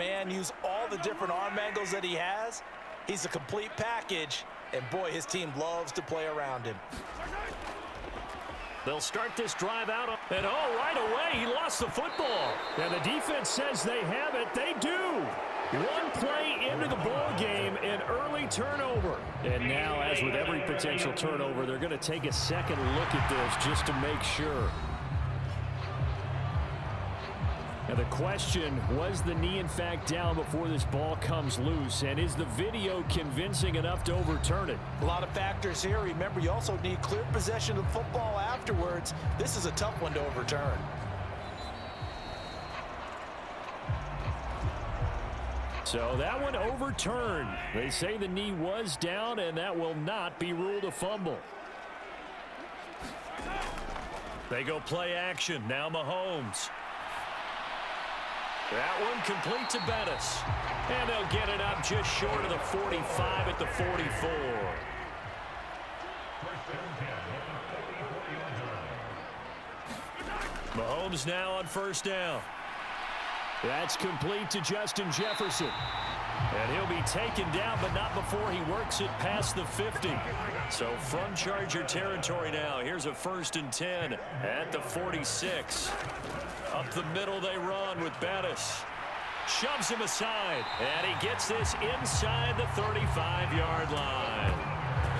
man, use all the different arm angles that he has. He's a complete package, and boy, his team loves to play around him. They'll start this drive out, and right away, he lost the football. And the defense says they have it. They do. One play into the ball game, an early turnover. And now, as with every potential turnover, they're going to take a second look at this just to make sure. Now the question, was the knee in fact down before this ball comes loose? And is the video convincing enough to overturn it? A lot of factors here. Remember, you also need clear possession of football afterwards. This is a tough one to overturn. So that one overturned. They say the knee was down, and that will not be ruled a fumble. They go play action. Now Mahomes. That one complete to Bettis. And they'll get it up just short of the 45 at the 44. Mahomes now on first down. That's complete to Justin Jefferson. And he'll be taken down, but not before he works it past the 50. So from Charger territory now. Here's a 1st and 10 at the 46. Up the middle they run with Bettis. Shoves him aside. And he gets this inside the 35-yard line.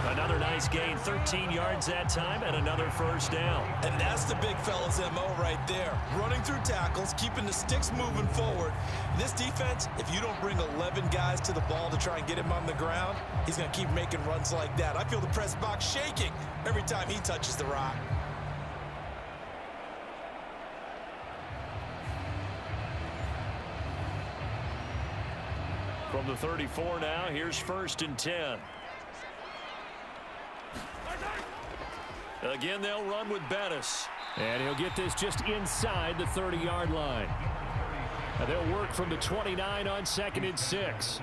Another nice gain, 13 yards that time, and another first down. And that's the big fella's MO right there. Running through tackles, keeping the sticks moving forward. This defense, if you don't bring 11 guys to the ball to try and get him on the ground, he's going to keep making runs like that. I feel the press box shaking every time he touches the rock. From the 34 now, here's 1st and 10. Again, they'll run with Bettis. And he'll get this just inside the 30-yard line. And they'll work from the 29 on 2nd and 6.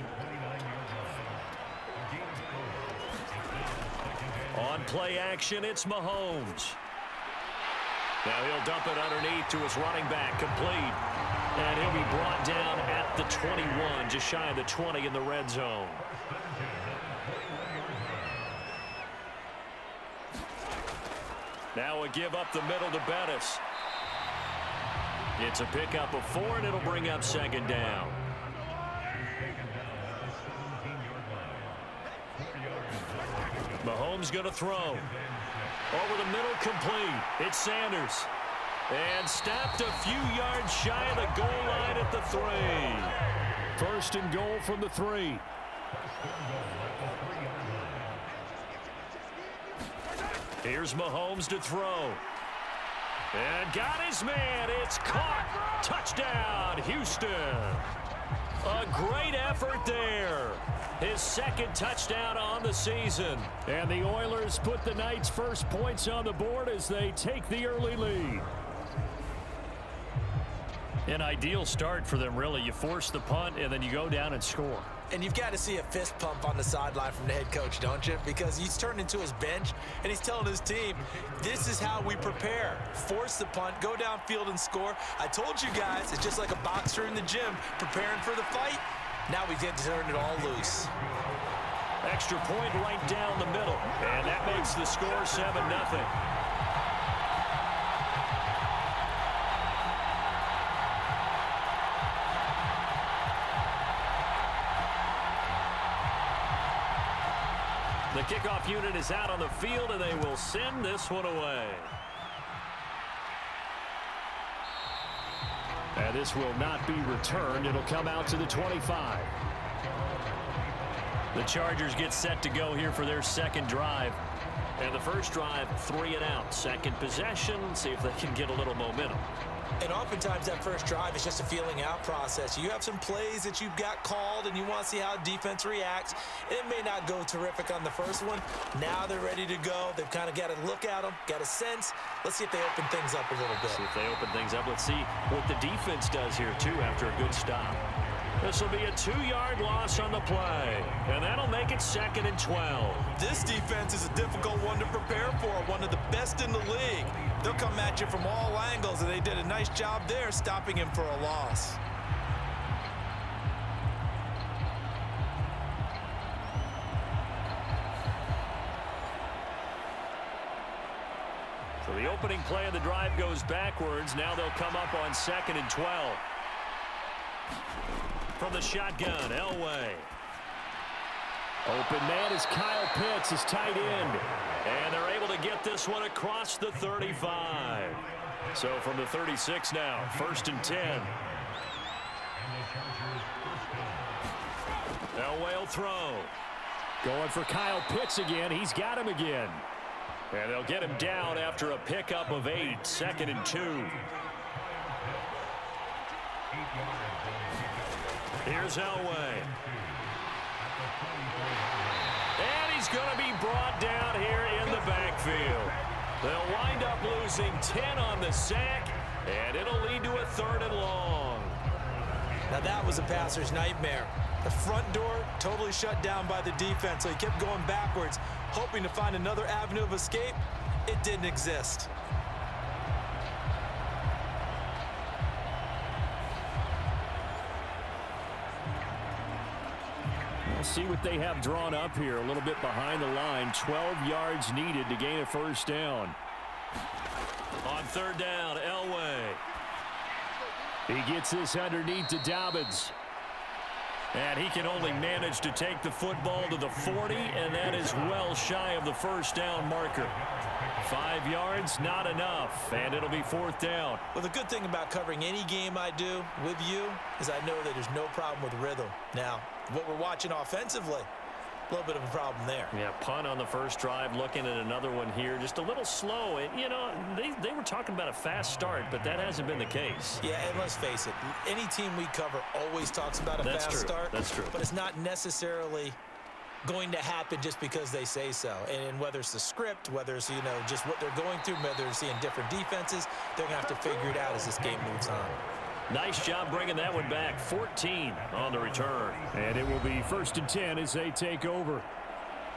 On play action, it's Mahomes. Now he'll dump it underneath to his running back, complete. And he'll be brought down at the 21, just shy of the 20 in the red zone. Now a give up the middle to Bettis. It's a pickup of 4, and it'll bring up 2nd down. Mahomes going to throw. Over the middle, complete. It's Sanders. And stopped a few yards shy of the goal line at the 3. 1st and goal from the 3. Here's Mahomes to throw. And got his man. It's caught. Touchdown, Houston. A great effort there. His 2nd touchdown on the season. And the Oilers put the Knights' first points on the board as they take the early lead. An ideal start for them, really. You force the punt, and then you go down and score. And you've got to see a fist pump on the sideline from the head coach, don't you? Because he's turned into his bench, and he's telling his team, this is how we prepare. Force the punt, go downfield and score. I told you guys, it's just like a boxer in the gym preparing for the fight. Now we get to turn it all loose. Extra point right down the middle, and that makes the score 7-0. The kickoff unit is out on the field, and they will send this one away. And this will not be returned. It'll come out to the 25. The Chargers get set to go here for their 2nd drive. And the first drive, 3 and out. 2nd possession, see if they can get a little momentum. And oftentimes that first drive is just a feeling out process. You have some plays that you've got called and you want to see how defense reacts. It may not go terrific on the first one. Now they're ready to go. They've kind of got to look at them, got a sense. Let's see if they open things up a little bit. See if they open things up. Let's see what the defense does here, too, after a good stop. This will be a 2-yard loss on the play. And that'll make it 2nd and 12. This defense is a difficult one to prepare for, one of the best in the league. They'll come at you from all angles, and they did a nice job there stopping him for a loss. the opening play of the drive goes backwards. Now they'll come up on 2nd and 12. From the shotgun, Elway. Open man is Kyle Pitts, his tight end. And they're able to get this one across the 35. So from the 36 now, 1st and 10. Elway will throw. Going for Kyle Pitts again. He's got him again. And they'll get him down after a pickup of 8, 2nd and 2. Here's Elway. And he's going to be brought down here in the backfield. They'll wind up losing 10 on the sack, and it'll lead to a 3rd and long. Now that was a passer's nightmare. The front door totally shut down by the defense, so he kept going backwards, hoping to find another avenue of escape. It didn't exist. We'll see what they have drawn up here. A little bit behind the line. 12 yards needed to gain a 1st down. On 3rd down, Elway. He gets this underneath to Dobbins. And he can only manage to take the football to the 40, and that is well shy of the 1st down marker. 5 yards, not enough, and it'll be 4th down. Well, the good thing about covering any game I do with you is I know that there's no problem with rhythm. Now, what we're watching offensively, a little bit of a problem there. Yeah, punt on the 1st drive, looking at another one here. Just a little slow. And, you know, they were talking about a fast start, but that hasn't been the case. Yeah, and let's face it, any team we cover always talks about a fast start. That's true. But it's not necessarily going to happen just because they say so. And whether it's the script, whether it's, you know, just what they're going through, whether they're seeing different defenses, they're going to have to figure it out as this game moves on. Nice job bringing that one back. 14 on the return. And it will be 1st and 10 as they take over.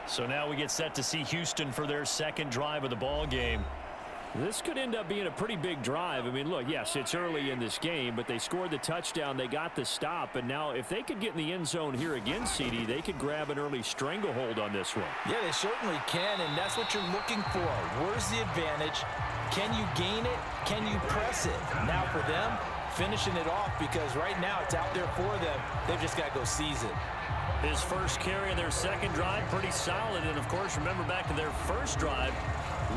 So now we get set to see Houston for their 2nd drive of the ball game. This could end up being a pretty big drive. I mean, look, yes, it's early in this game, but they scored the touchdown. They got the stop. And now if they could get in the end zone here again, CD, they could grab an early stranglehold on this one. Yeah, they certainly can, and that's what you're looking for. Where's the advantage? Can you gain it? Can you press it? Now for them, finishing it off, because right now it's out there for them. They've just got to go seize it. His 1st carry of their 2nd drive, pretty solid. And, of course, remember back to their 1st drive,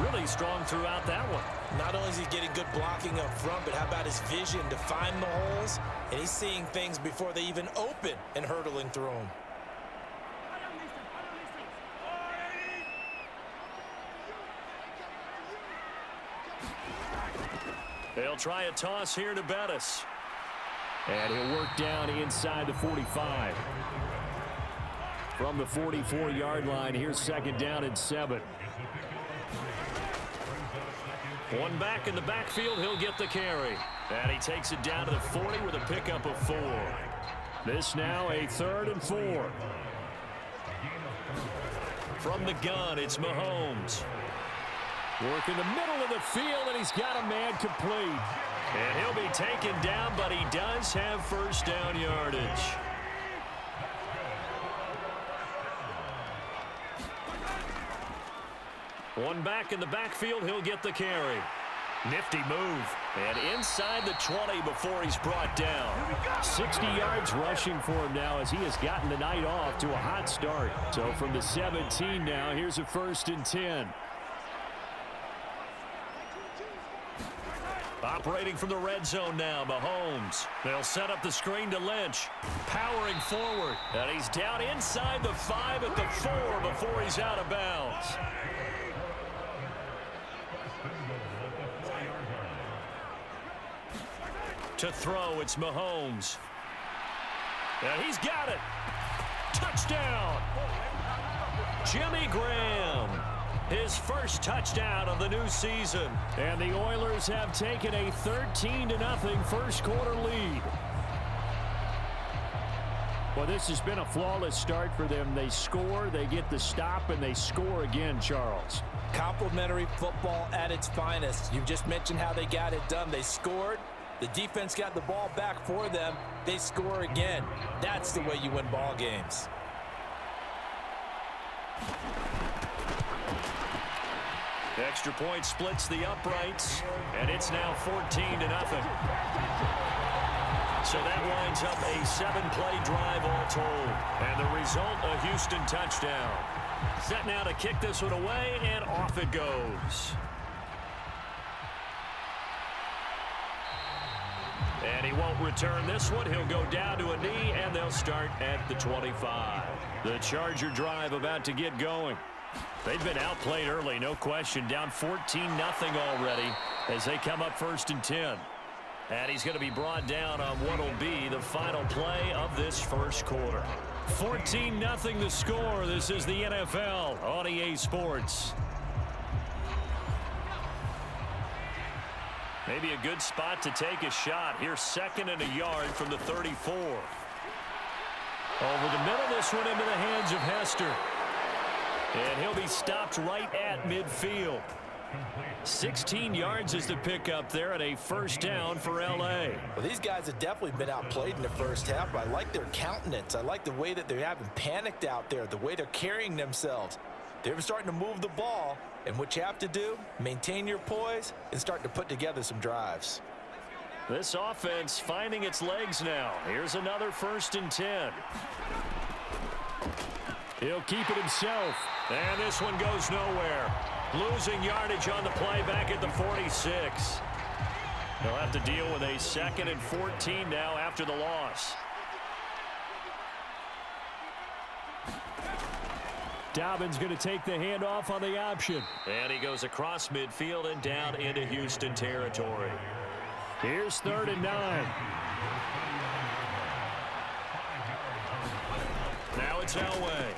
really strong throughout that one. Not only is he getting good blocking up front, but how about his vision to find the holes? And he's seeing things before they even open and hurdling through them. They'll try a toss here to Bettis. And he'll work down inside the 45. From the 44-yard line, here's 2nd down and 7. One back in the backfield, he'll get the carry. And he takes it down to the 40 with a pickup of 4. This now a 3rd and 4. From the gun, it's Mahomes. Working the middle of the field, and he's got a man complete. And he'll be taken down, but he does have 1st down yardage. One back in the backfield, he'll get the carry. Nifty move. And inside the 20 before he's brought down. 60 yards rushing for him now as he has gotten the night off to a hot start. So from the 17 now, here's a 1st and 10. Operating from the red zone now, Mahomes. They'll set up the screen to Lynch. Powering forward. And he's down inside the 5 at the 4 before he's out of bounds. To throw, it's Mahomes. And he's got it. Touchdown. Jimmy Graham. His 1st touchdown of the new season. And the Oilers have taken a 13-0 1st quarter lead. Well, this has been a flawless start for them. They score, they get the stop, and they score again, Charles. Complimentary football at its finest. You just mentioned how they got it done. They scored. The defense got the ball back for them. They score again. That's the way you win ball games. Extra point splits the uprights, and it's now 14-0. So that winds up a 7-play drive all told. And the result, a Houston touchdown. Set now to kick this one away, and off it goes. And he won't return this one. He'll go down to a knee, and they'll start at the 25. The Charger drive about to get going. They've been outplayed early, no question. Down 14-0 already as they come up 1st and 10. And he's going to be brought down on what will be the final play of this first quarter. 14-0 the score. This is the NFL on EA Sports. Maybe a good spot to take a shot. Here's 2nd and a yard from the 34. Over the middle, this one into the hands of Hester. And he'll be stopped right at midfield. 16 yards is the pickup there, and a first down for L.A. Well, these guys have definitely been outplayed in the first half, but I like their countenance. I like the way that they haven't panicked out there, the way they're carrying themselves. They're starting to move the ball, and what you have to do, maintain your poise and start to put together some drives. This offense finding its legs now. Here's another 1st and 10. He'll keep it himself, and this one goes nowhere. Losing yardage on the play back at the 46. They'll have to deal with a 2nd and 14 now after the loss. Dobbins going to take the handoff on the option. And he goes across midfield and down into Houston territory. Here's 3rd and 9. Now it's Elway.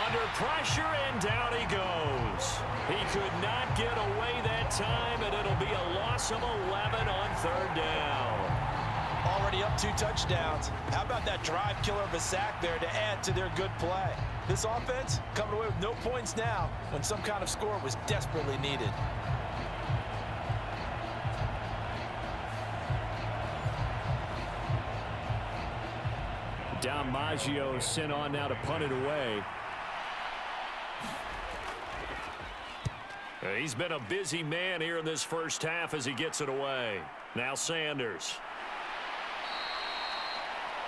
Under pressure, and down he goes. He could not get away that time, and it'll be a loss of 11 on 3rd down. Already up 2 touchdowns. How about that drive killer of a sack there to add to their good play? This offense coming away with no points now when some kind of score was desperately needed. Dom Maggio sent on now to punt it away. He's been a busy man here in this first half as he gets it away. Now Sanders.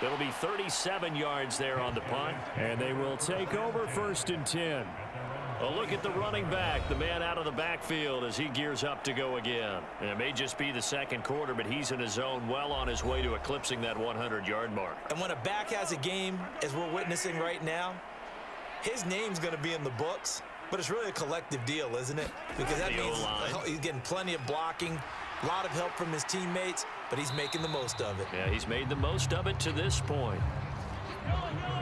It'll be 37 yards there on the punt. And they will take over 1st and 10. A look at the running back, the man out of the backfield as he gears up to go again. And it may just be the 2nd quarter, but he's in his zone, well on his way to eclipsing that 100-yard mark. And when a back has a game, as we're witnessing right now, his name's going to be in the books. But it's really a collective deal, isn't it? Because that means he's getting plenty of blocking, a lot of help from his teammates, but he's making the most of it. Yeah, he's made the most of it to this point.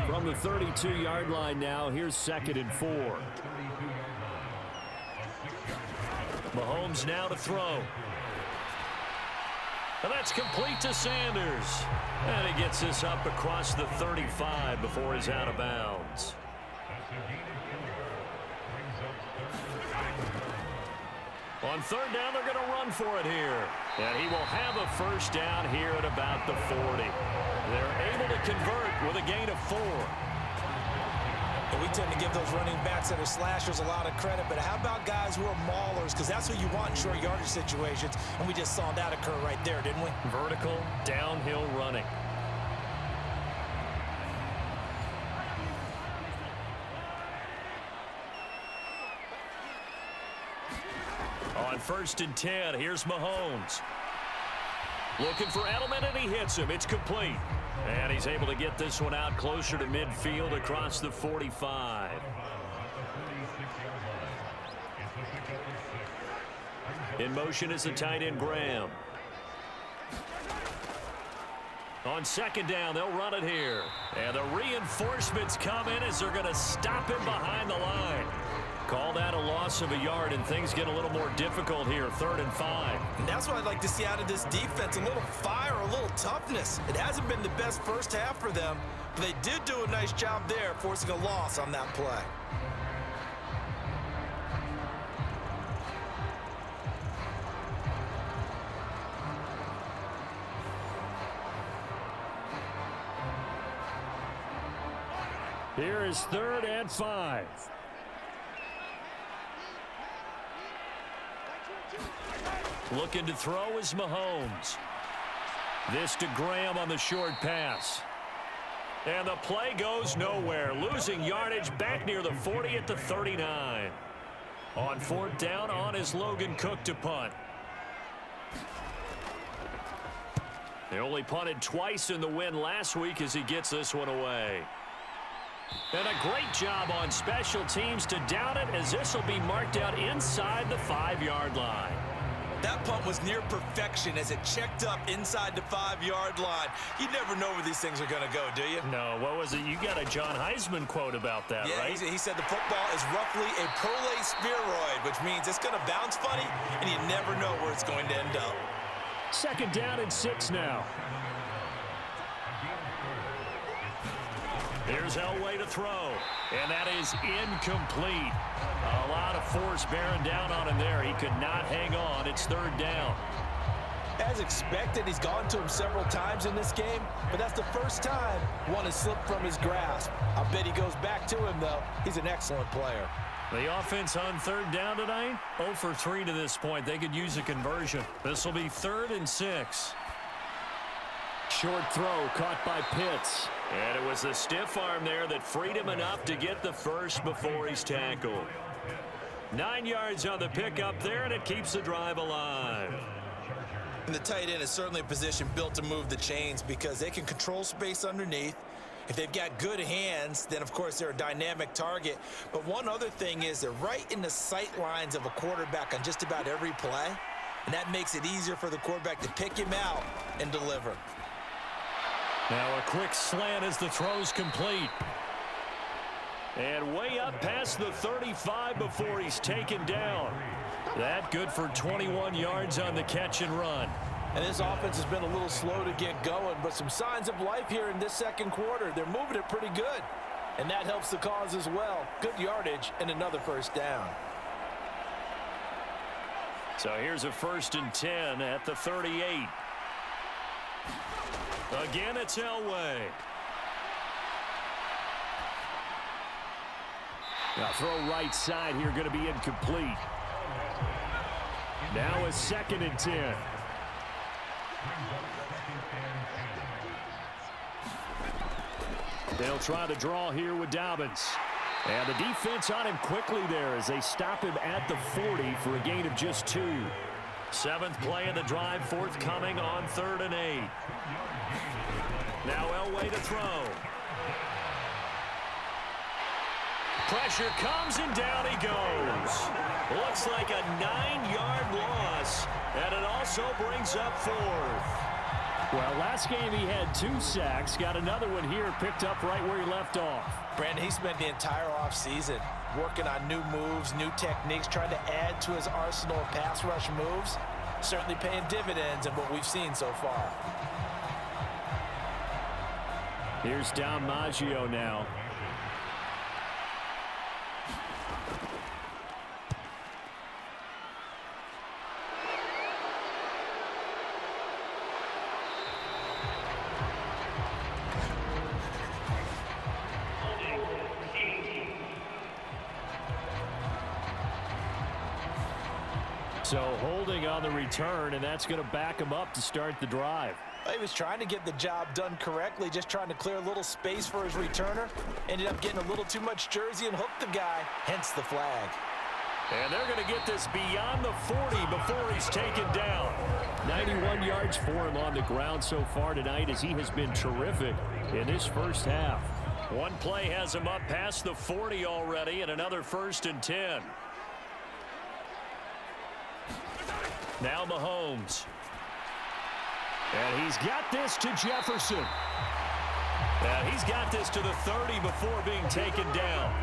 From the 32-yard line now, here's 2nd and 4. Mahomes now to throw. And that's complete to Sanders. And he gets this up across the 35 before he's out of bounds. On 3rd down, they're going to run for it here. And he will have a first down here at about the 40. They're able to convert with a gain of 4. And we tend to give those running backs that are slashers a lot of credit, but how about guys who are maulers? Because that's who you want in short yardage situations, and we just saw that occur right there, didn't we? Vertical, downhill running. On 1st and 10, here's Mahomes. Looking for Edelman, and he hits him. It's complete. And he's able to get this one out closer to midfield across the 45. In motion is the tight end, Graham. On 2nd down, they'll run it here. And the reinforcements come in as they're going to stop him behind the line. Call that a loss of a yard, and things get a little more difficult here, 3rd and 5. And that's what I'd like to see out of this defense, a little fire, a little toughness. It hasn't been the best first half for them, but they did do a nice job there, forcing a loss on that play. Here is 3rd and 5. Looking to throw is Mahomes. This to Graham on the short pass. And the play goes nowhere. Losing yardage back near the 40 at the 39. On 4th down, on is Logan Cook to punt. They only punted twice in the win last week as he gets this one away. And a great job on special teams to down it, as this will be marked out inside the 5-yard line. That punt was near perfection as it checked up inside the 5-yard line. You never know where these things are going to go, do you? No, what was it? You got a John Heisman quote about that, yeah, right? He said the football is roughly a prolate spheroid, which means it's going to bounce funny, and you never know where it's going to end up. 2nd down and 6 now. Here's Elway to throw, and that is incomplete. A lot of force bearing down on him there. He could not hang on. It's 3rd down. As expected, he's gone to him several times in this game, but that's the first time one has slipped from his grasp. I bet he goes back to him, though. He's an excellent player. The offense on 3rd down tonight, 0 for 3 to this point. They could use a conversion. This will be 3rd and 6. Short throw caught by Pitts. And it was the stiff arm there that freed him enough to get the first before he's tackled. 9 yards on the pickup there, and it keeps the drive alive. And the tight end is certainly a position built to move the chains because they can control space underneath. If they've got good hands, then, of course, they're a dynamic target. But one other thing is they're right in the sight lines of a quarterback on just about every play, and that makes it easier for the quarterback to pick him out and deliver. Now a quick slant as the throw's complete. And way up past the 35 before he's taken down. That good for 21 yards on the catch and run. And this offense has been a little slow to get going, but some signs of life here in this 2nd quarter. They're moving it pretty good, and that helps the cause as well. Good yardage and another 1st down. So here's a 1st and 10 at the 38. Again, it's Elway. Now throw right side here, going to be incomplete. Now a 2nd and 10. They'll try to draw here with Dobbins. And the defense on him quickly there as they stop him at the 40 for a gain of just 2. 7th play of the drive, forthcoming on 3rd and 8. Now Elway to throw. Pressure comes and down he goes. Looks like a 9-yard loss, and it also brings up 4th. Well, last game he had 2 sacks. Got another one here, picked up right where he left off. Brandon, he spent the entire offseason working on new moves, new techniques, trying to add to his arsenal of pass rush moves. Certainly paying dividends in what we've seen so far. Here's Dom Maggio now. So holding on the return, and that's going to back him up to start the drive. He was trying to get the job done correctly, just trying to clear a little space for his returner. Ended up getting a little too much jersey and hooked the guy, hence the flag. And they're going to get this beyond the 40 before he's taken down. 91 yards for him on the ground so far tonight as he has been terrific in this 1st half. One play has him up past the 40 already, and another 1st and 10. Now Mahomes. And he's got this to Jefferson. And he's got this to the 30 before being taken down.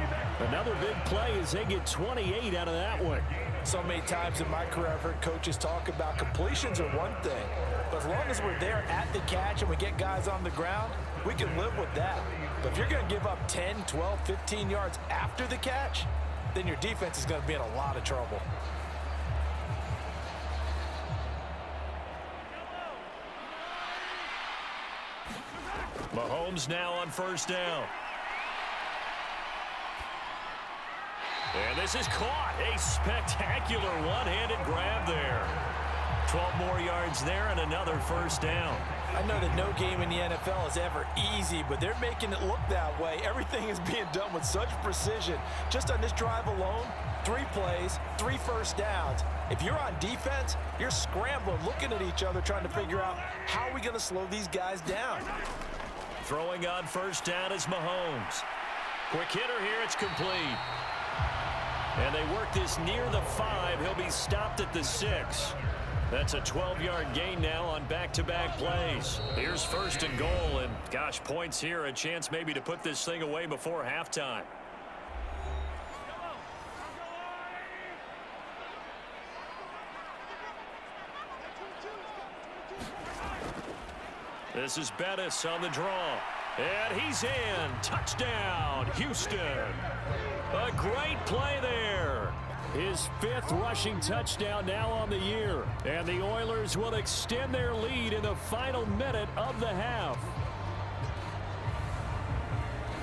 Another big play as they get 28 out of that one. So many times in my career I've heard coaches talk about completions are one thing. But as long as we're there at the catch and we get guys on the ground, we can live with that. But if you're going to give up 10, 12, 15 yards after the catch, then your defense is going to be in a lot of trouble. Mahomes now on 1st down. And this is caught. A spectacular one-handed grab there. 12 more yards there and another first down. I know that no game in the NFL is ever easy, but they're making it look that way. Everything is being done with such precision. Just on this drive alone, 3 plays, 3 first downs. If you're on defense, you're scrambling, looking at each other, trying to figure out how are we going to slow these guys down. Throwing on first down is Mahomes. Quick hitter here, it's complete. And they work this near the 5. He'll be stopped at the 6. That's a 12-yard gain now on back-to-back plays. Here's first and goal, and gosh, points here, a chance maybe to put this thing away before halftime. This is Bettis on the draw. And he's in. Touchdown, Houston. A great play there. His 5th rushing touchdown now on the year. And the Oilers will extend their lead in the final minute of the half.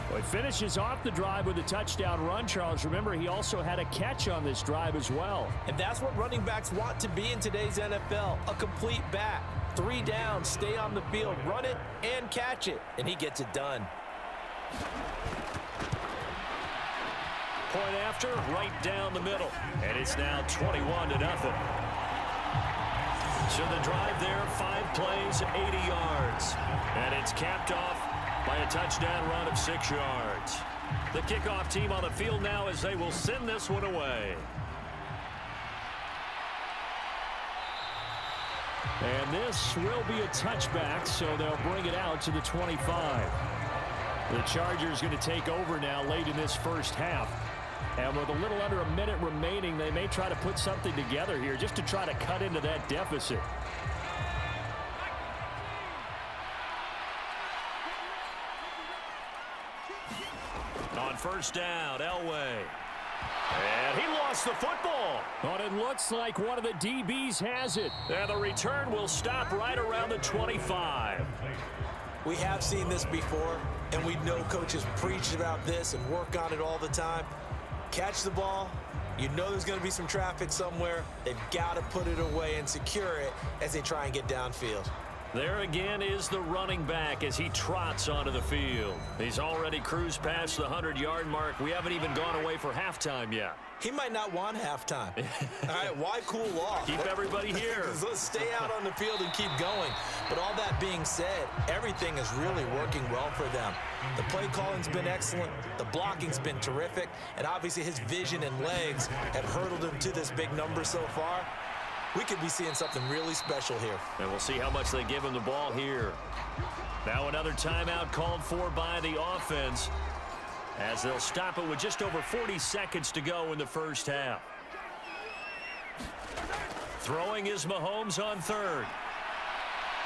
Well, he finishes off the drive with a touchdown run, Charles. Remember, he also had a catch on this drive as well. And that's what running backs want to be in today's NFL, a complete back. 3 downs, stay on the field, run it, and catch it. And he gets it done. Point after, right down the middle. And it's now 21-0. So the drive there, 5 plays, 80 yards. And it's capped off by a touchdown run of 6 yards. The kickoff team on the field now as they will send this one away. And this will be a touchback, so they'll bring it out to the 25. The Chargers going to take over now late in this first half. And with a little under a minute remaining, they may try to put something together here just to try to cut into that deficit. On first down, Elway. And he lost the football. But it looks like one of the DBs has it. And the return will stop right around the 25. We have seen this before, and we know coaches preach about this and work on it all the time. Catch the ball. You know there's going to be some traffic somewhere. They've got to put it away and secure it as they try and get downfield. There again is the running back as he trots onto the field. He's already cruised past the 100-yard mark. We haven't even gone away for halftime yet. He might not want halftime. All right, why cool off? Keep everybody here. Let's stay out on the field and keep going. But all that being said, everything is really working well for them. The play calling's been excellent. The blocking's been terrific. And obviously his vision and legs have hurdled him to this big number so far. We could be seeing something really special here. And we'll see how much they give him the ball here. Now another timeout called for by the offense as they'll stop it with just over 40 seconds to go in the first half. Throwing is Mahomes on third.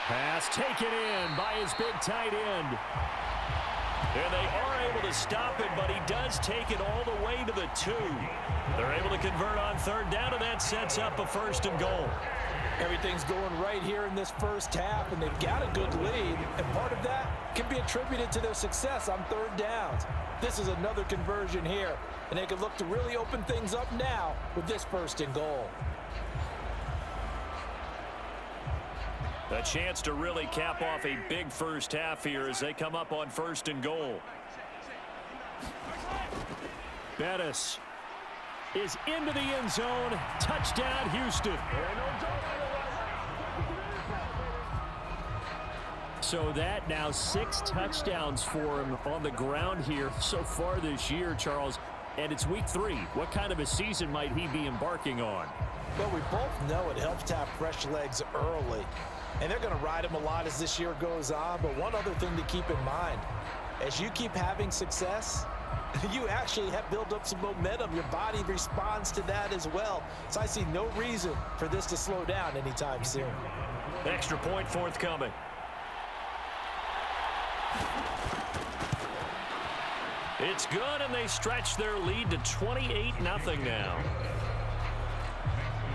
Pass taken in by his big tight end. And they are able to stop it, but he does take it all the way to the 2. They're able to convert on third down, and that sets up a first and goal. Everything's going right here in this first half, and they've got a good lead. And part of that can be attributed to their success on third downs. This is another conversion here, and they can look to really open things up now with this first and goal. A chance to really cap off a big first half here as they come up on first and goal. Bettis is into the end zone. Touchdown, Houston. So that now 6 touchdowns for him on the ground here so far this year, Charles. And it's week 3. What kind of a season might he be embarking on? Well, we both know it helps to have fresh legs early. And they're going to ride him a lot as this year goes on. But one other thing to keep in mind, as you keep having success, you actually have built up some momentum. Your body responds to that as well. So I see no reason for this to slow down anytime soon. Extra point forthcoming. It's good, and they stretch their lead to 28-0 now.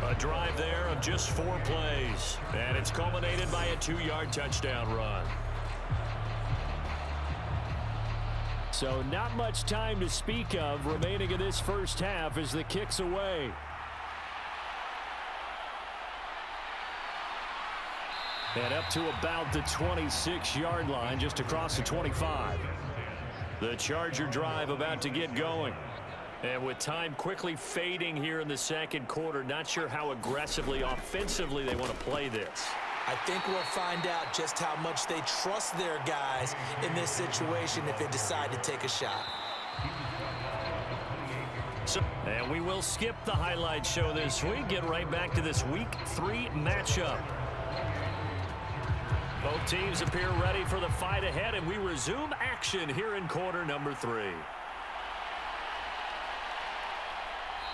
A drive there of just 4 plays, and it's culminated by a 2-yard touchdown run. So not much time to speak of remaining in this first half as the kick's away. And up to about the 26-yard line, just across the 25. The Charger drive about to get going. And with time quickly fading here in the second quarter, not sure how aggressively, offensively they want to play this. I think we'll find out just how much they trust their guys in this situation if they decide to take a shot. And we will skip the highlight show this week. Get right back to this Week 3 matchup. Both teams appear ready for the fight ahead, and we resume action here in quarter number 3.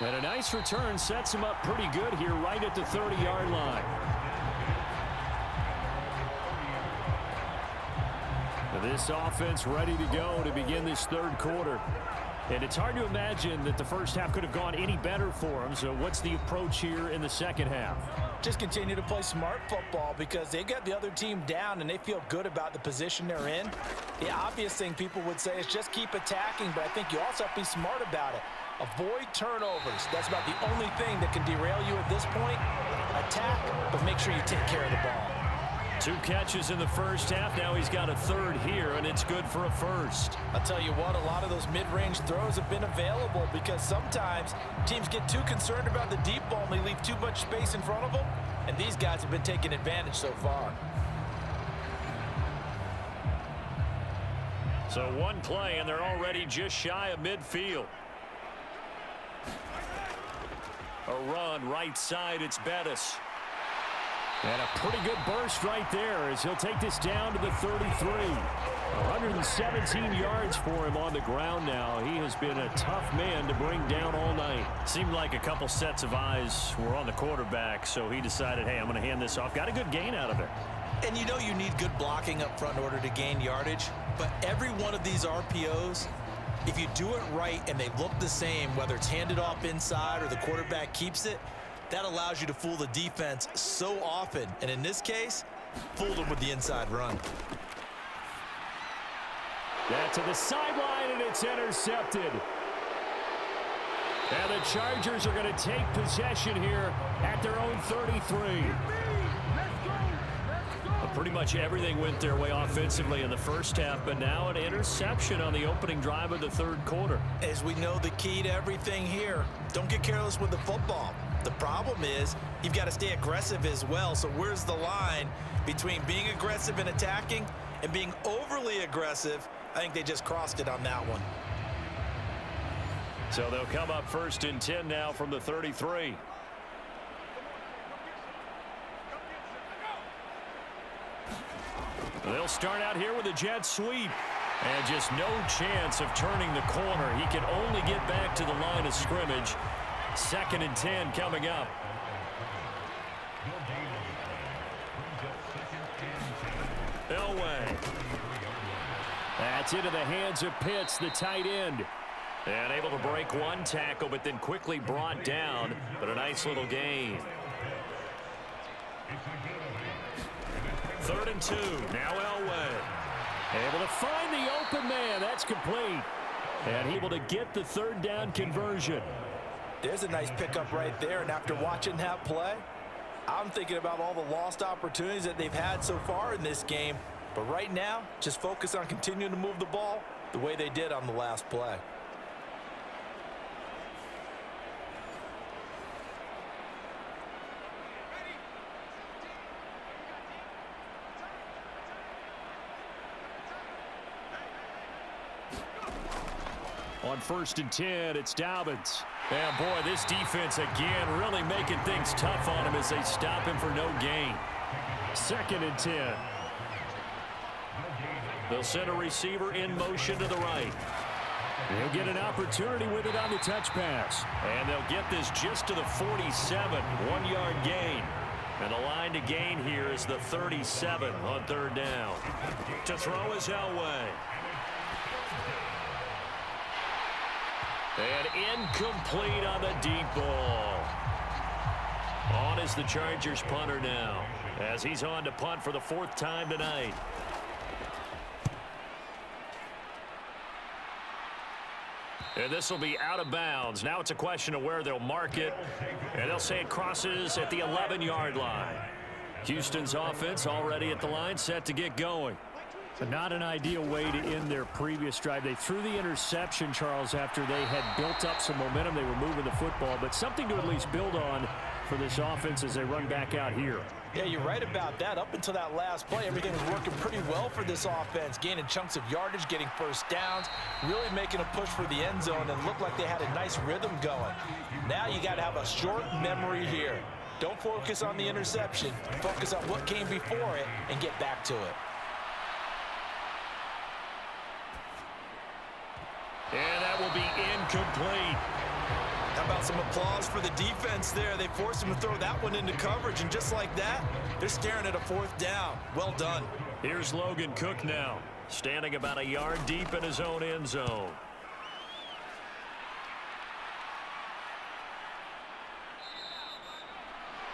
And a nice return sets him up pretty good here right at the 30-yard line. This offense ready to go to begin this third quarter. And it's hard to imagine that the first half could have gone any better for them. So what's the approach here in the second half? Just continue to play smart football because they got the other team down and they feel good about the position they're in. The obvious thing people would say is just keep attacking, but I think you also have to be smart about it. Avoid turnovers. That's about the only thing that can derail you at this point. Attack, but make sure you take care of the ball. 2 catches in the first half. Now he's got a third here, and it's good for a first. I'll tell you what, a lot of those mid-range throws have been available because sometimes teams get too concerned about the deep ball and they leave too much space in front of them, and these guys have been taking advantage so far. So one play, and they're already just shy of midfield. A run right side, it's Bettis. And a pretty good burst right there as he'll take this down to the 33. 117 yards for him on the ground now. He has been a tough man to bring down all night. Seemed like a couple sets of eyes were on the quarterback, so he decided, hey, I'm going to hand this off. Got a good gain out of it. And you know you need good blocking up front in order to gain yardage, but every one of these RPOs, if you do it right and they look the same, whether it's handed off inside or the quarterback keeps it, that allows you to fool the defense so often. And in this case, fooled them with the inside run. That to the sideline, and it's intercepted. And the Chargers are going to take possession here at their own 33. Pretty much everything went their way offensively in the first half, but now an interception on the opening drive of the third quarter. As we know, the key to everything here, don't get careless with the football. The problem is you've got to stay aggressive as well. So where's the line between being aggressive and attacking and being overly aggressive? I think they just crossed it on that one. So they'll come up 1st and 10 now from the 33. They'll start out here with a jet sweep. And just no chance of turning the corner. He can only get back to the line of scrimmage. 2nd and 10 coming up. Elway. That's into the hands of Pitts, the tight end. And able to break one tackle, but then quickly brought down. But a nice little gain. 3rd and 2. Now Elway. Able to find the open man. That's complete. And able to get the 3rd down conversion. There's a nice pickup right there. And after watching that play, I'm thinking about all the lost opportunities that they've had so far in this game. But right now, just focus on continuing to move the ball the way they did on the last play. On 1st and 10, it's Dobbins. And boy, this defense again really making things tough on him as they stop him for no gain. 2nd and 10. They'll send a receiver in motion to the right. He'll get an opportunity with it on the touch pass. And they'll get this just to the 47. 1-yard gain. And the line to gain here is the 37 on 3rd down. To throw is Elway. And incomplete on the deep ball. On is the Chargers punter now, as he's on to punt for the 4th time tonight. And this will be out of bounds. Now it's a question of where they'll mark it. And they'll say it crosses at the 11-yard line. Houston's offense already at the line, set to get going. But not an ideal way to end their previous drive. They threw the interception, Charles, after they had built up some momentum. They were moving the football, but something to at least build on for this offense as they run back out here. Yeah, you're right about that. Up until that last play, everything was working pretty well for this offense, gaining chunks of yardage, getting first downs, really making a push for the end zone, and looked like they had a nice rhythm going. Now you got to have a short memory here. Don't focus on the interception. Focus on what came before it and get back to it. And that will be incomplete. How about some applause for the defense there? They forced him to throw that one into coverage, and just like that, they're staring at a fourth down. Well done. Here's Logan Cook now, standing about a yard deep in his own end zone.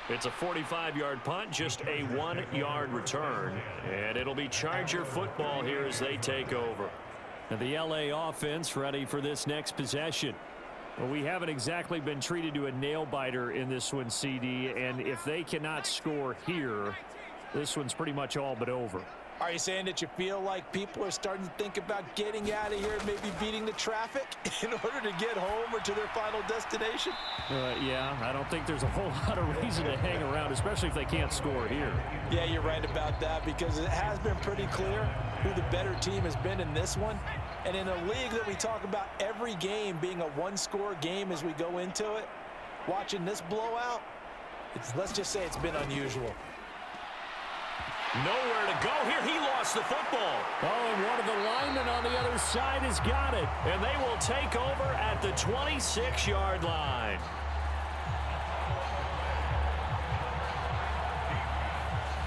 It's a 45-yard punt, just a 1-yard return. And it'll be Charger football here as they take over. And the LA offense ready for this next possession. Well, we haven't exactly been treated to a nail-biter in this one, CD. And if they cannot score here, this one's pretty much all but over. Are you saying that you feel like people are starting to think about getting out of here and maybe beating the traffic in order to get home or to their final destination? Yeah, I don't think there's a whole lot of reason to hang around, especially if they can't score here. Yeah, you're right about that, because it has been pretty clear who the better team has been in this one. And in a league that we talk about every game being a one-score game as we go into it, watching this blowout, let's just say it's been unusual. Nowhere to go here. He lost the football. Oh, and one of the linemen on the other side has got it. And they will take over at the 26-yard line.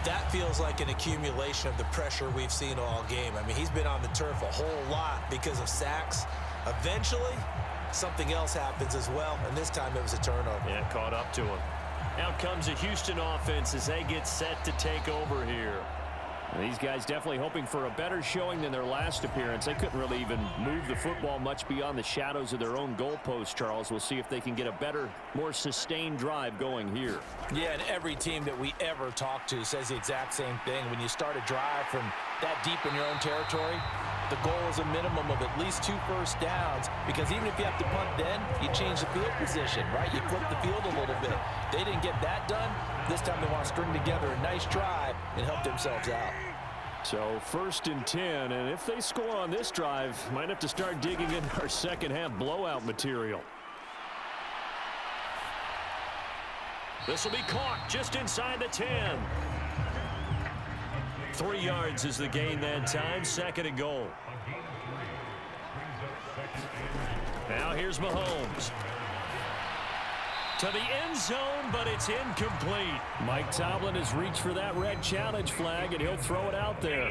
That feels like an accumulation of the pressure we've seen all game. I mean, he's been on the turf a whole lot because of sacks. Eventually, something else happens as well, and this time it was a turnover. Yeah, caught up to him. Now comes the Houston offense as they get set to take over here. These guys definitely hoping for a better showing than their last appearance. They couldn't really even move the football much beyond the shadows of their own goalpost, Charles. We'll see if they can get a better, more sustained drive going here. Yeah, and every team that we ever talk to says the exact same thing. When you start a drive from that deep in your own territory, the goal is a minimum of at least 2 first downs, because even if you have to punt then, you change the field position, right? You flip the field a little bit. They didn't get that done. This time they want to string together a nice drive and help themselves out. So 1st and 10, and if they score on this drive, might have to start digging in our second half blowout material. This will be caught just inside the 10. 3 yards is the gain that time. 2nd and goal. Now here's Mahomes. To the end zone, but it's incomplete. Mike Tomlin has reached for that red challenge flag, and he'll throw it out there.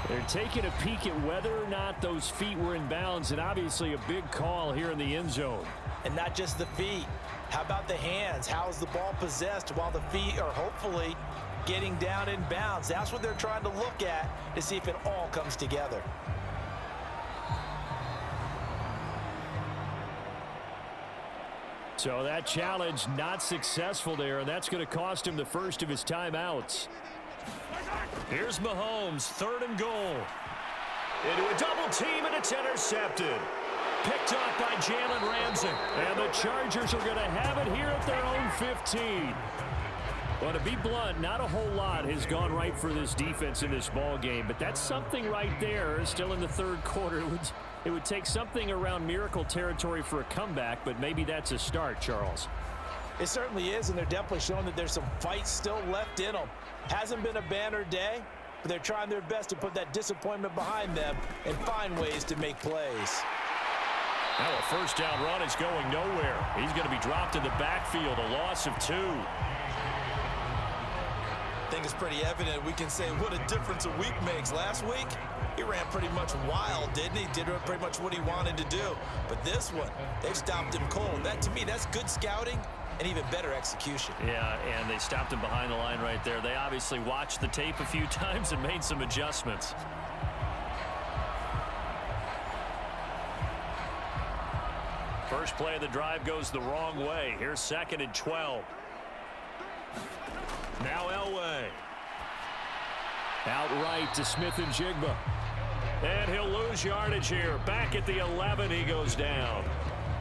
They're taking a peek at whether or not those feet were in bounds, and obviously a big call here in the end zone. And not just the feet. How about the hands? How is the ball possessed while the feet are hopefully getting down in bounds? That's what they're trying to look at to see if it all comes together. So that challenge not successful there, and that's going to cost him the first of his timeouts. Here's Mahomes, 3rd and goal. Into a double team, and it's intercepted. Picked off by Jalen Ramsey. And the Chargers are going to have it here at their own 15. Well, to be blunt, not a whole lot has gone right for this defense in this ball game, but that's something right there. Still in the 3rd quarter. It would take something around miracle territory for a comeback, but maybe that's a start, Charles. It certainly is, and they're definitely showing that there's some fight still left in them. Hasn't been a banner day, but they're trying their best to put that disappointment behind them and find ways to make plays. Now a 1st down run is going nowhere. He's going to be dropped in the backfield, a loss of 2. I think it's pretty evident. We can say what a difference a week makes. Last week, he ran pretty much wild, didn't he? Did pretty much what he wanted to do. But this one, they've stopped him cold. That, to me, that's good scouting and even better execution. Yeah, and they stopped him behind the line right there. They obviously watched the tape a few times and made some adjustments. First play of the drive goes the wrong way. Here's 2nd and 12. Now Elway. Outright to Smith and Jigba. And he'll lose yardage here. Back at the 11, he goes down.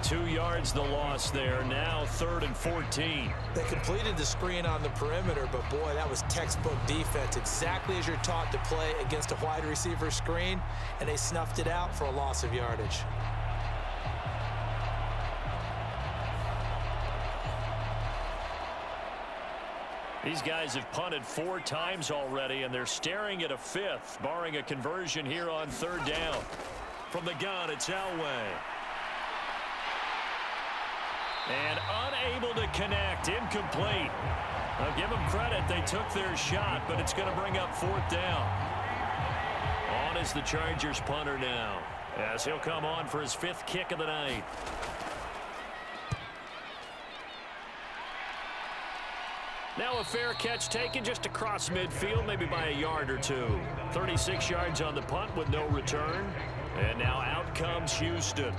2 yards the loss there. Now 3rd and 14. They completed the screen on the perimeter, but boy, that was textbook defense. Exactly as you're taught to play against a wide receiver screen, and they snuffed it out for a loss of yardage. These guys have punted 4 times already, and they're staring at a 5th, barring a conversion here on 3rd down. From the gun, it's Elway. And unable to connect, incomplete. I'll give them credit, they took their shot, but it's going to bring up 4th down. On is the Chargers punter now, as he'll come on for his 5th kick of the night. Now a fair catch taken just across midfield, maybe by a yard or 2. 36 yards on the punt with no return. And now out comes Houston.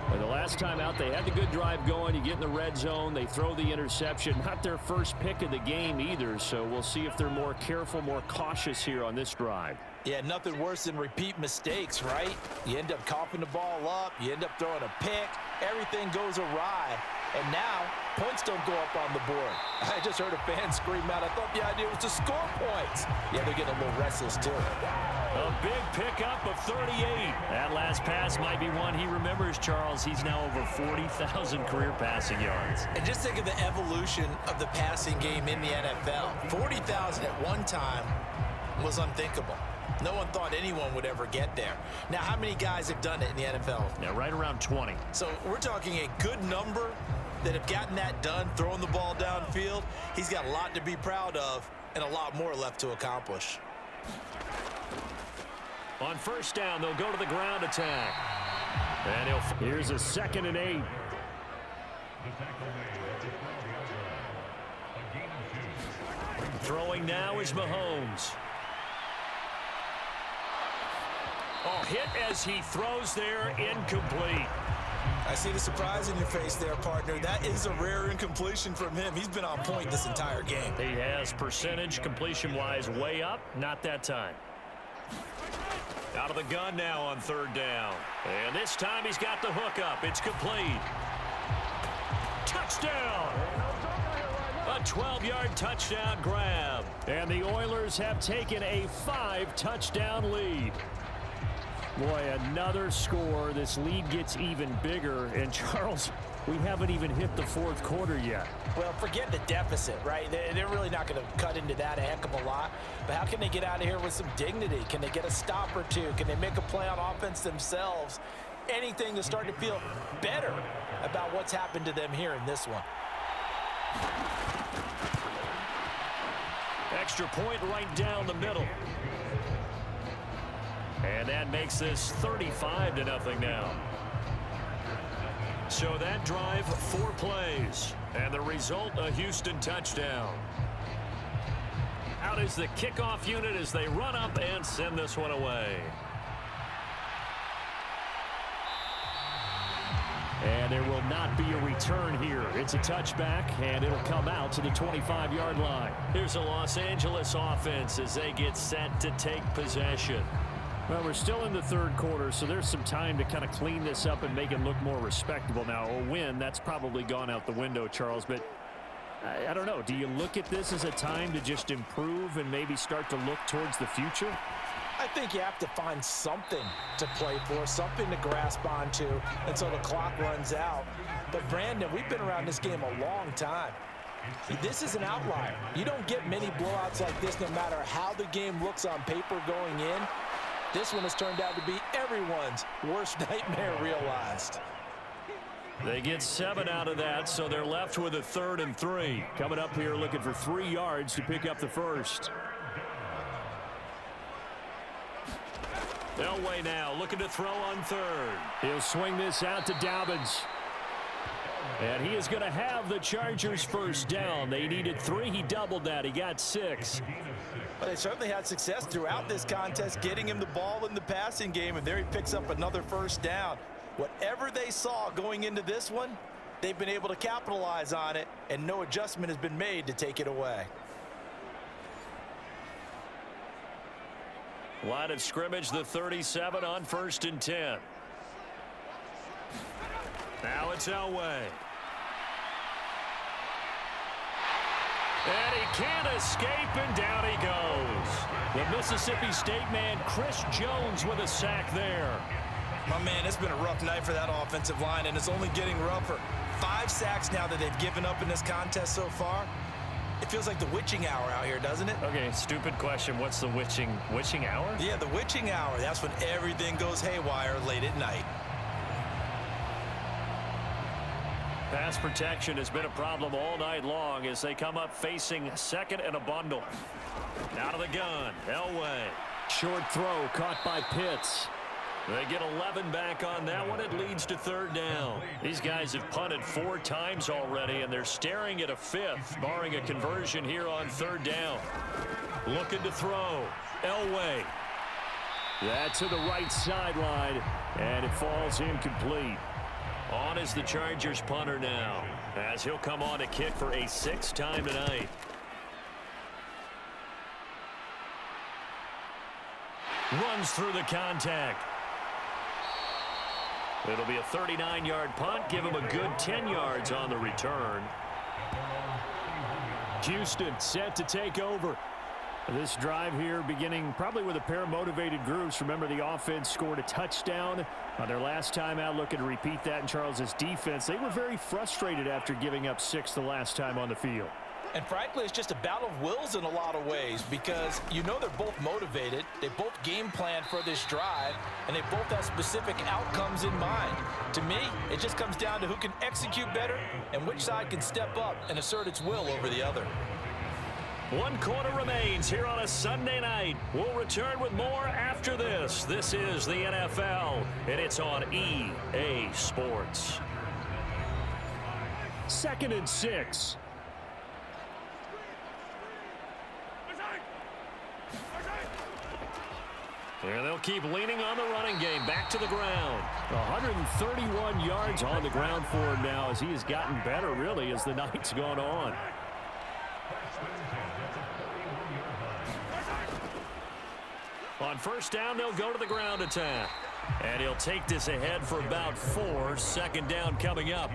Well, the last time out, they had the good drive going. You get in the red zone, they throw the interception. Not their first pick of the game either, so we'll see if they're more careful, more cautious here on this drive. Yeah, nothing worse than repeat mistakes, right? You end up coughing the ball up, you end up throwing a pick, everything goes awry, and now points don't go up on the board. I just heard a fan scream out, I thought the idea was to score points. Yeah, they're getting a little restless too. A big pickup of 38. That last pass might be one he remembers, Charles. He's now over 40,000 career passing yards. And just think of the evolution of the passing game in the NFL. 40,000 at one time was unthinkable. No one thought anyone would ever get there. Now, how many guys have done it in the NFL? Now, right around 20. So we're talking a good number that have gotten that done, throwing the ball downfield. He's got a lot to be proud of and a lot more left to accomplish. On 1st down, they'll go to the ground attack. And here's a 2nd and 8. Throwing now is Mahomes. Oh, hit as he throws there, incomplete. I see the surprise in your face there, partner. That is a rare incompletion from him. He's been on point this entire game. He has percentage completion-wise way up, not that time. Out of the gun now on 3rd down. And this time he's got the hook up. It's complete. Touchdown! A 12-yard touchdown grab. And the Oilers have taken a 5-touchdown lead. Boy, another score. This lead gets even bigger. And, Charles, we haven't even hit the 4th quarter yet. Well, forget the deficit, right? They're really not going to cut into that a heck of a lot. But how can they get out of here with some dignity? Can they get a stop or two? Can they make a play on offense themselves? Anything to start to feel better about what's happened to them here in this one. Extra point right down the middle. And that makes this 35-0 now. So that drive, 4 plays. And the result, a Houston touchdown. Out is the kickoff unit as they run up and send this one away. And there will not be a return here. It's a touchback, and it'll come out to the 25-yard line. Here's a Los Angeles offense as they get set to take possession. Well, we're still in the 3rd quarter, so there's some time to kind of clean this up and make it look more respectable. Now, a win, that's probably gone out the window, Charles, but I don't know. Do you look at this as a time to just improve and maybe start to look towards the future? I think you have to find something to play for, something to grasp onto until the clock runs out. But, Brandon, we've been around this game a long time. This is an outlier. You don't get many blowouts like this no matter how the game looks on paper going in. This one has turned out to be everyone's worst nightmare realized. They get 7 out of that, so they're left with a 3rd and 3. Coming up here looking for 3 yards to pick up the first. Elway now looking to throw on 3rd. He'll swing this out to Dobbins. And he is going to have the Chargers first down. They needed 3. He doubled that. He got 6. Well, they certainly had success throughout this contest, getting him the ball in the passing game, and there he picks up another first down. Whatever they saw going into this one, they've been able to capitalize on it, and no adjustment has been made to take it away. Line of scrimmage, the 37 on 1st and 10. Now it's Elway. And he can't escape, and down he goes. The Mississippi State man, Chris Jones, with a sack there. My man, it's been a rough night for that offensive line, and it's only getting rougher. 5 sacks now that they've given up in this contest so far. It feels like the witching hour out here, doesn't it? Okay, stupid question. What's the witching hour? Yeah, the witching hour. That's when everything goes haywire late at night. Pass protection has been a problem all night long as they come up facing second and a bundle. Out of the gun, Elway. Short throw caught by Pitts. They get 11 back on that one. It leads to 3rd down. These guys have punted 4 times already, and they're staring at a 5th, barring a conversion here on 3rd down. Looking to throw. Elway. That to the right sideline, and it falls incomplete. On is the Chargers punter now, as he'll come on to kick for a 6th time tonight. Runs through the contact. It'll be a 39-yard punt. Give him a good 10 yards on the return. Houston set to take over. This drive here beginning probably with a pair of motivated groups. Remember, the offense scored a touchdown on their last time out, looking to repeat that in Charles's defense. They were very frustrated after giving up 6 the last time on the field. And frankly, it's just a battle of wills in a lot of ways because you know they're both motivated. They both game plan for this drive, and they both have specific outcomes in mind. To me, it just comes down to who can execute better and which side can step up and assert its will over the other. 1 quarter remains here on a Sunday night. We'll return with more after this. This is the NFL, and it's on EA Sports. 2nd and 6. And they'll keep leaning on the running game. Back to the ground. 131 yards on the ground for him now as he has gotten better, really, as the night's gone on. On 1st down, they'll go to the ground attack. And he'll take this ahead for about 4. 2nd down coming up.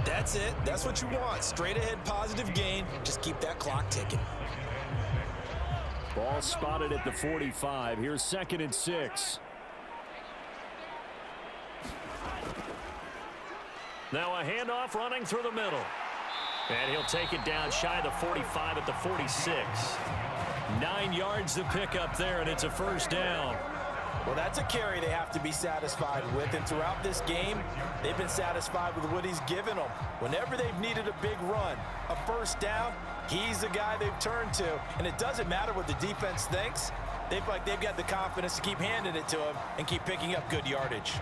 That's it. That's what you want. Straight ahead positive gain. Just keep that clock ticking. Ball spotted at the 45. Here's 2nd and 6. Now a handoff running through the middle. And he'll take it down shy of the 45 at the 46. 9 yards to pick up there, and it's a 1st down. Well, that's a carry they have to be satisfied with, and throughout this game, they've been satisfied with what he's given them. Whenever they've needed a big run, a 1st down, he's the guy they've turned to, and it doesn't matter what the defense thinks. They've got the confidence to keep handing it to him and keep picking up good yardage.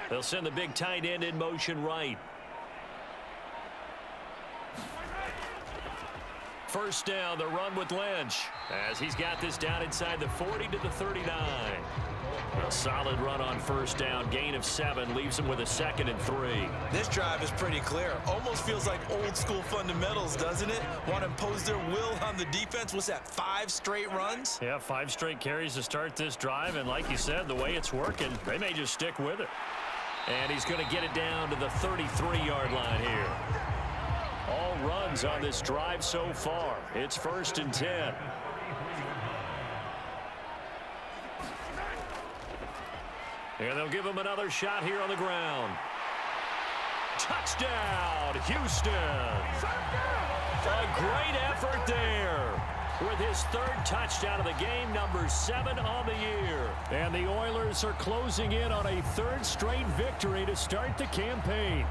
They'll send the big tight end in motion right. 1st down, the run with Lynch, as he's got this down inside the 40 to the 39. A solid run on 1st down, gain of 7, leaves him with a 2nd and 3. This drive is pretty clear. Almost feels like old school fundamentals, doesn't it? Want to impose their will on the defense. What's that, 5 straight runs? Yeah, 5 straight carries to start this drive, and like you said, the way it's working, they may just stick with it. And he's going to get it down to the 33-yard line here. All runs on this drive so far. It's 1st and 10. And they'll give him another shot here on the ground. Touchdown, Houston. A great effort there with his 3rd touchdown of the game, number 7 on the year. And the Oilers are closing in on a 3rd straight victory to start the campaign.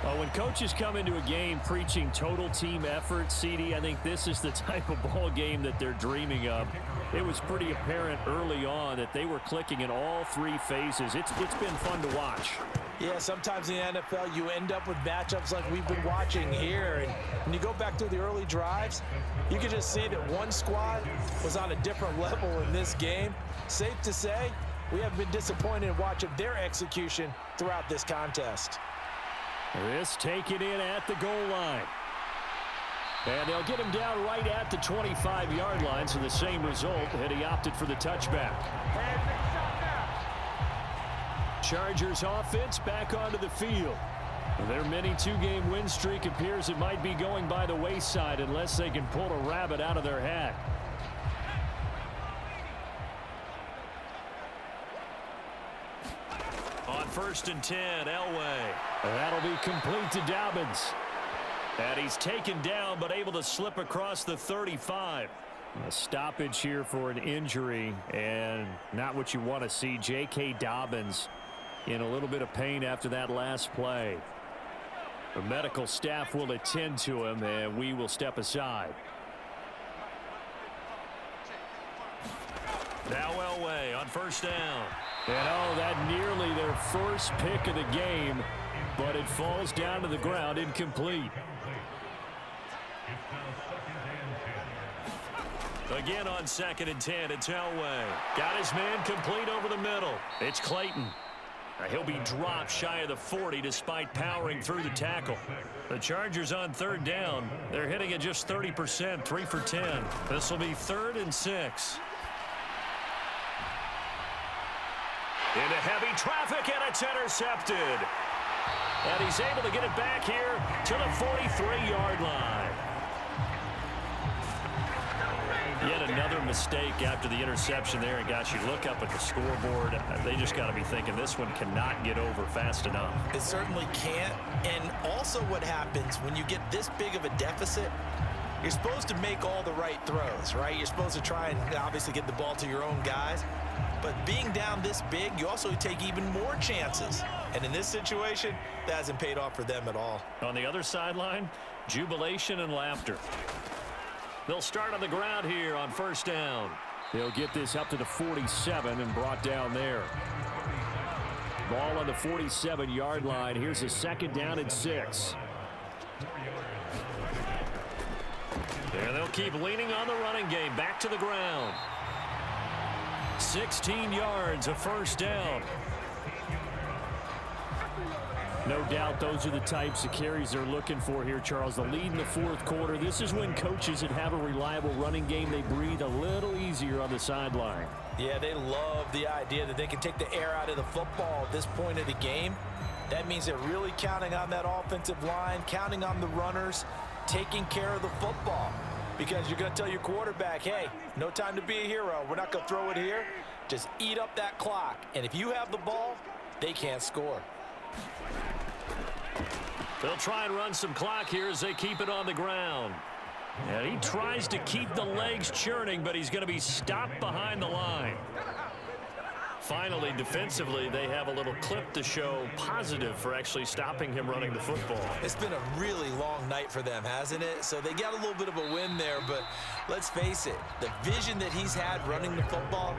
Well, when coaches come into a game preaching total team effort, CD, I think this is the type of ball game that they're dreaming of. It was pretty apparent early on that they were clicking in all 3 phases. It's been fun to watch. Yeah, sometimes in the NFL, you end up with matchups like we've been watching here. And when you go back through the early drives, you can just see that one squad was on a different level in this game. Safe to say, we have been disappointed in watching their execution throughout this contest. This taken in at the goal line. And they'll get him down right at the 25-yard line, so the same result, and he opted for the touchback. Chargers offense back onto the field. Their mini two-game win streak appears it might be going by the wayside unless they can pull a rabbit out of their hat. On 1st and 10, Elway. That'll be complete to Dobbins. And he's taken down but able to slip across the 35. A stoppage here for an injury, and not what you want to see. J.K. Dobbins in a little bit of pain after that last play. The medical staff will attend to him, and we will step aside. Now Elway on 1st down. And oh, that nearly their first pick of the game, but it falls down to the ground incomplete. Again on 2nd and 10, it's Elway. Got his man complete over the middle. It's Clayton. He'll be dropped shy of the 40 despite powering through the tackle. The Chargers on 3rd down. They're hitting at just 30%, 3 for 10. This will be 3rd and 6. Into heavy traffic, and it's intercepted. And he's able to get it back here to the 43-yard line. Yet another mistake after the interception there. And gosh, you look up at the scoreboard, they just got to be thinking this one cannot get over fast enough. It certainly can't. And also what happens when you get this big of a deficit, you're supposed to make all the right throws, right? You're supposed to try and obviously get the ball to your own guys. But being down this big, you also take even more chances. And in this situation, that hasn't paid off for them at all. On the other sideline, jubilation and laughter. They'll start on the ground here on 1st down. They'll get this up to the 47 and brought down there. Ball on the 47-yard line. Here's a 2nd down and 6. And they'll keep leaning on the running game. Back to the ground. 16 yards, a 1st down. No doubt those are the types of carries they're looking for here, Charles. The lead in the 4th quarter. This is when coaches that have a reliable running game, they breathe a little easier on the sideline. Yeah, they love the idea that they can take the air out of the football at this point of the game. That means they're really counting on that offensive line, counting on the runners, taking care of the football. Because you're going to tell your quarterback, hey, no time to be a hero. We're not going to throw it here. Just eat up that clock. And if you have the ball, they can't score. They'll try and run some clock here as they keep it on the ground. And he tries to keep the legs churning, but he's going to be stopped behind the line. Finally, defensively, they have a little clip to show positive for actually stopping him running the football. It's been a really long night for them, hasn't it? So they got a little bit of a win there, but let's face it, the vision that he's had running the football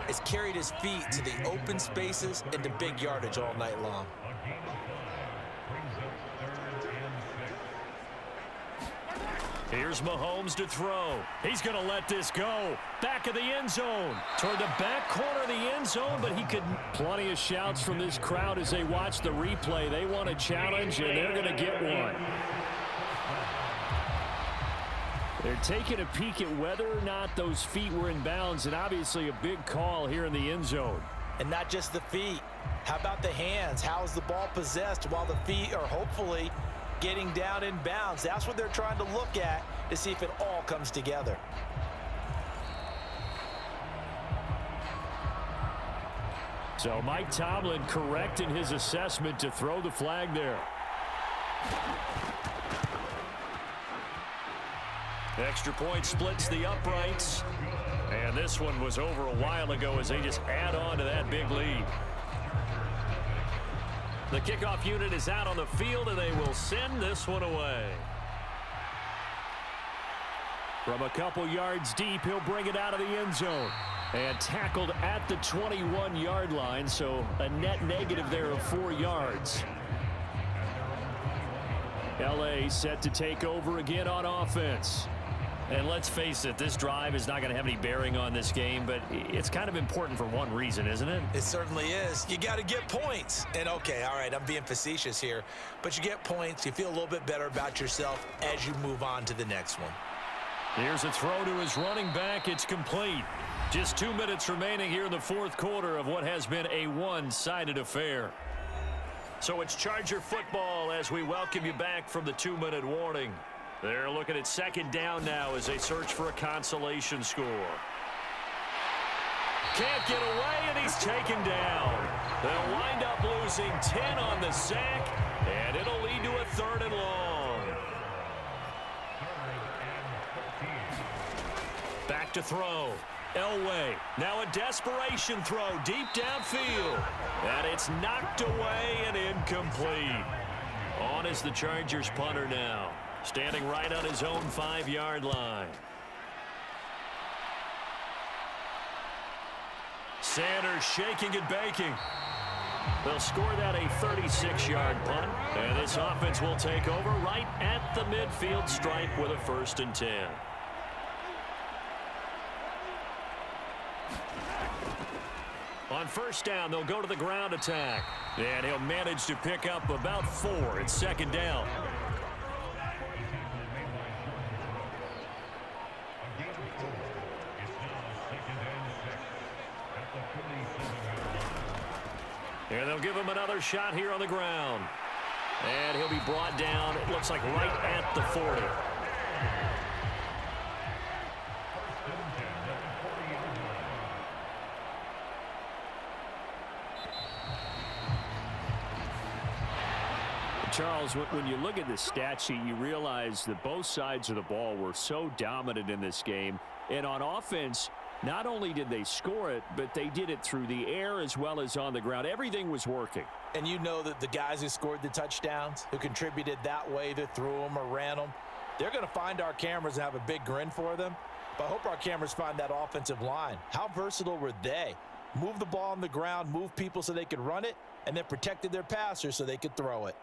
has carried his feet to the open spaces and to big yardage all night long. Here's Mahomes to throw. He's going to let this go. Back of the end zone. Toward the back corner of the end zone, but he could. Plenty of shouts from this crowd as they watch the replay. They want a challenge, and they're going to get one. They're taking a peek at whether or not those feet were in bounds, and obviously a big call here in the end zone. And not just the feet. How about the hands? How is the ball possessed while the feet are hopefully getting down in bounds? That's what they're trying to look at to see if it all comes together. So Mike Tomlin correct in his assessment to throw the flag there. Extra point splits the uprights. And this one was over a while ago as they just add on to that big lead. The kickoff unit is out on the field, and they will send this one away. From a couple yards deep, he'll bring it out of the end zone. And tackled at the 21-yard line, so a net negative there of 4 yards. L.A. set to take over again on offense. And let's face it, this drive is not going to have any bearing on this game, but it's kind of important for one reason, isn't it? It certainly is. You got to get points. And, okay, all right, I'm being facetious here, but you get points, you feel a little bit better about yourself as you move on to the next one. Here's a throw to his running back. It's complete. Just 2 minutes remaining here in the fourth quarter of what has been a one-sided affair. So it's Charger football as we welcome you back from the 2-minute warning. They're looking at second down now as they search for a consolation score. Can't get away, and he's taken down. They'll wind up losing 10 on the sack, and it'll lead to a 3rd and long. Back to throw. Elway, now a desperation throw deep downfield. And it's knocked away and incomplete. On is the Chargers punter now, standing right on his own 5-yard line. Sanders shaking and baking. They'll score that a 36-yard punt. And this offense will take over right at the midfield stripe with a 1st and 10. On first down, they'll go to the ground attack. And he'll manage to pick up about 4 at second down. And they'll give him another shot here on the ground. And he'll be brought down, it looks like right at the 40. Charles, when you look at the stat sheet, you realize that both sides of the ball were so dominant in this game. And on offense, not only did they score it, but they did it through the air as well as on the ground. Everything was working. And you know that the guys who scored the touchdowns, who contributed that way, that threw them or ran them, they're going to find our cameras and have a big grin for them. But I hope our cameras find that offensive line. How versatile were they? Move the ball on the ground, move people so they could run it, and then protected their passers so they could throw it.